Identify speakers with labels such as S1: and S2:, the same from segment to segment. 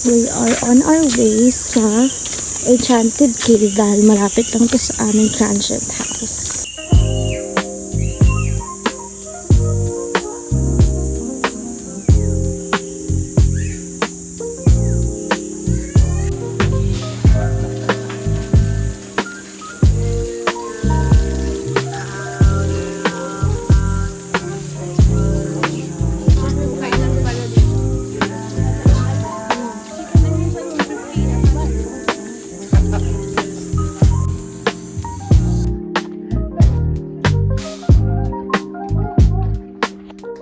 S1: We are on our way sa Enchanted Cave dahil malapit lang to sa aming transient house.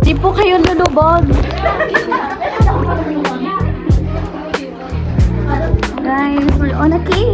S1: Di po kayo lulubog. Guys, we're on a cave.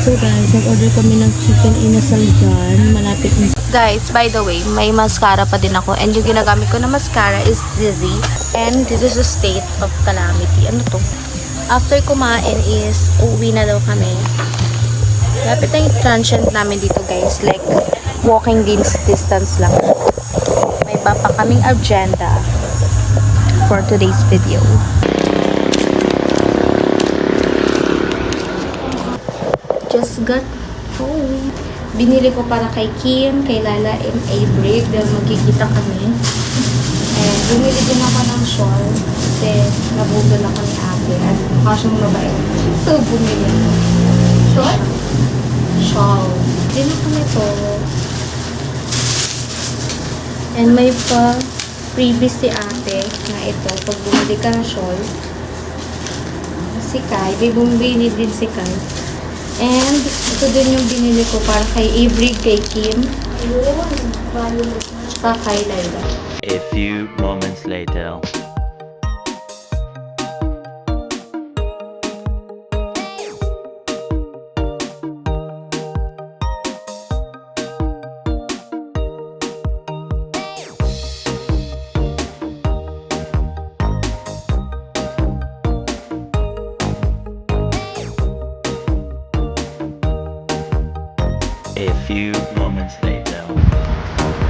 S1: So guys, nag-order kami ng chicken inasal dyan. Malapit na. Guys, by the way, may mascara pa din ako. And yung ginagamit ko na mascara is Dizzy. And this is the state of calamity. Ano to? After kumain is, uuwi na daw kami. Lapit na yung transient namin dito guys. Like, walking distance lang. May pa kaming agenda for today's video. Just got home. Binili ko para kay Kim, kay Lala, and Avery dahil magkikita kami. And bumili din ako ng shawl kasi nabudol ako ni ate at mukha siyang mabait. So, bumili ako. Shawl? Shawl. Din ako nito. And may pa previous si ate na ito. Pag bumili ka ng shawl, si Kai, bumili din si Kai. And ito din yung binili ko para kay Avery, kay Kim, tsaka kay Laila.
S2: A few moments later. A few moments later.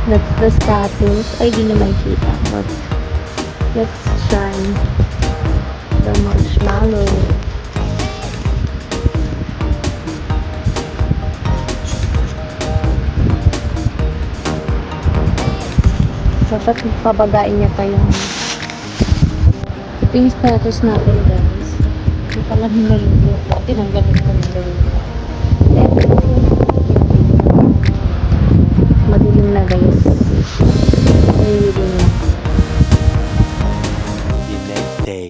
S1: That's the status. Ay, di na makikita. But, let's try the marshmallow. Dapat pabagain niya pa yung ito yung status natin guys. Hindi pala hinaluluto. Tinanggalin ko niluluto. Madilim na guys. Madilim na.
S2: The next day.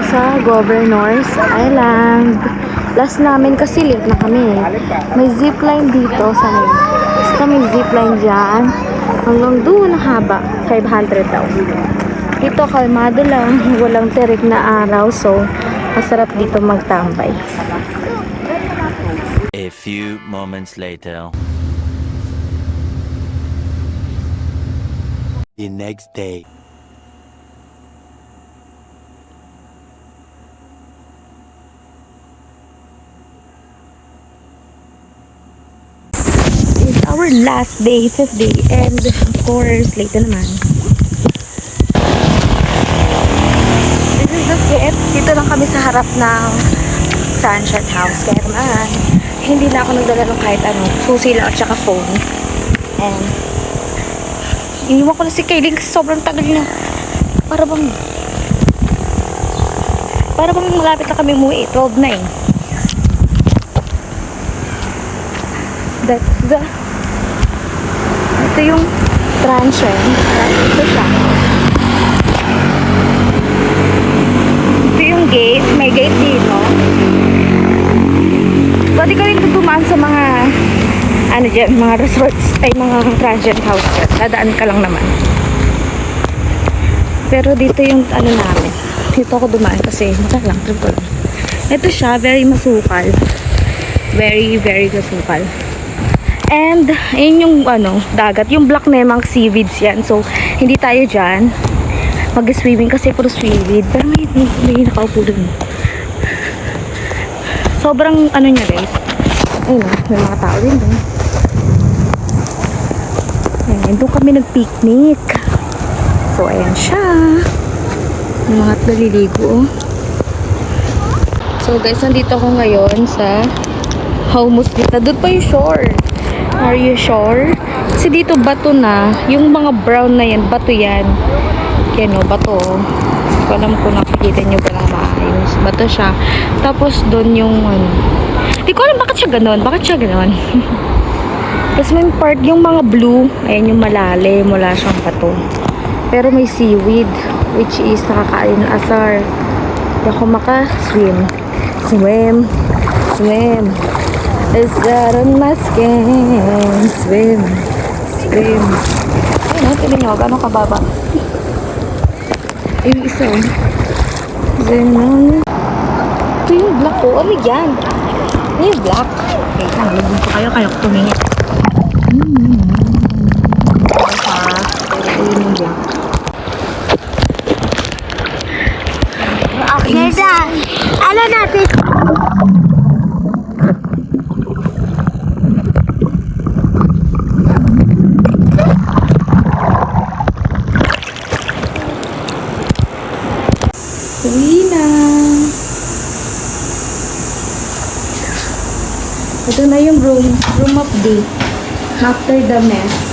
S1: sa Governor's Island. Last namin kasi late na kami. May zipline dito sa may. Basta may zipline dyan. Hanggang doon ang haba. 500 daw. Dito kalmado lang. Walang terik na araw. So, masarap dito magtambay.
S2: A few moments later. The next day.
S1: It's our last day, 5th day. And of course, late na naman. This is the set. Dito lang kami sa harap ng Sunshine House. Kaya naman, hindi na ako nagdala ng kahit ano. Susi lang at saka phone. And iniwan ko na si Kaylin kasi sobrang tagal na. Para bang malapit na kami umuwi. 12 na eh. That's the... Ito yung transient. Ito siya. Ito yung gate. May gate dito. Pwede ka rin tutumaan sa mga ano dyan, mga resorts ay mga transient house dyan. Dadaan ka lang naman. Pero dito yung ano namin. Dito ako dumaan kasi maka lang, trip ko lang. Ito siya, very masukal. Very, very masukal. And, ayun yung ano, dagat. Yung black na yung mga seaweeds yan. So, hindi tayo dyan mag-swimming kasi puro seaweed. Pero may nakaupo dun. Sobrang ano niya guys. Ayun, may mga tao din dun. Ayan, doon kami nag-picnic. So, ayan siya. May mga naliligo. So, guys, nandito ako ngayon sa Hummus dito. Doon pa yung shore. Are you sure? Kasi dito bato na. Yung mga brown na yan, bato yan. Yan o, bato. Hindi ko alam kung nakikita nyo ba lang maayos. Bato siya. Tapos doon yung ano. Hindi ko alam bakit siya ganon. Bakit siya ganon? Tapos may part yung mga blue. Ayan yung malalim. Wala siyang bato. Pero may seaweed. Which is nakakain ng asar. Hindi ako maka-swim. Swim. Swim. Is that on my skin? Swim. Swim. Ayun o, tignan nyo. Gano'ng kababa. Yung isa o. Ganun. Ito yung black o. Ano yan? Ano yung black? Okay, nalagyan ko kayo. Kayo tumingin. Ayun yung black.
S3: Okay, da. Ano natin?
S1: Uwi na. Ito na yung room update. After the mess.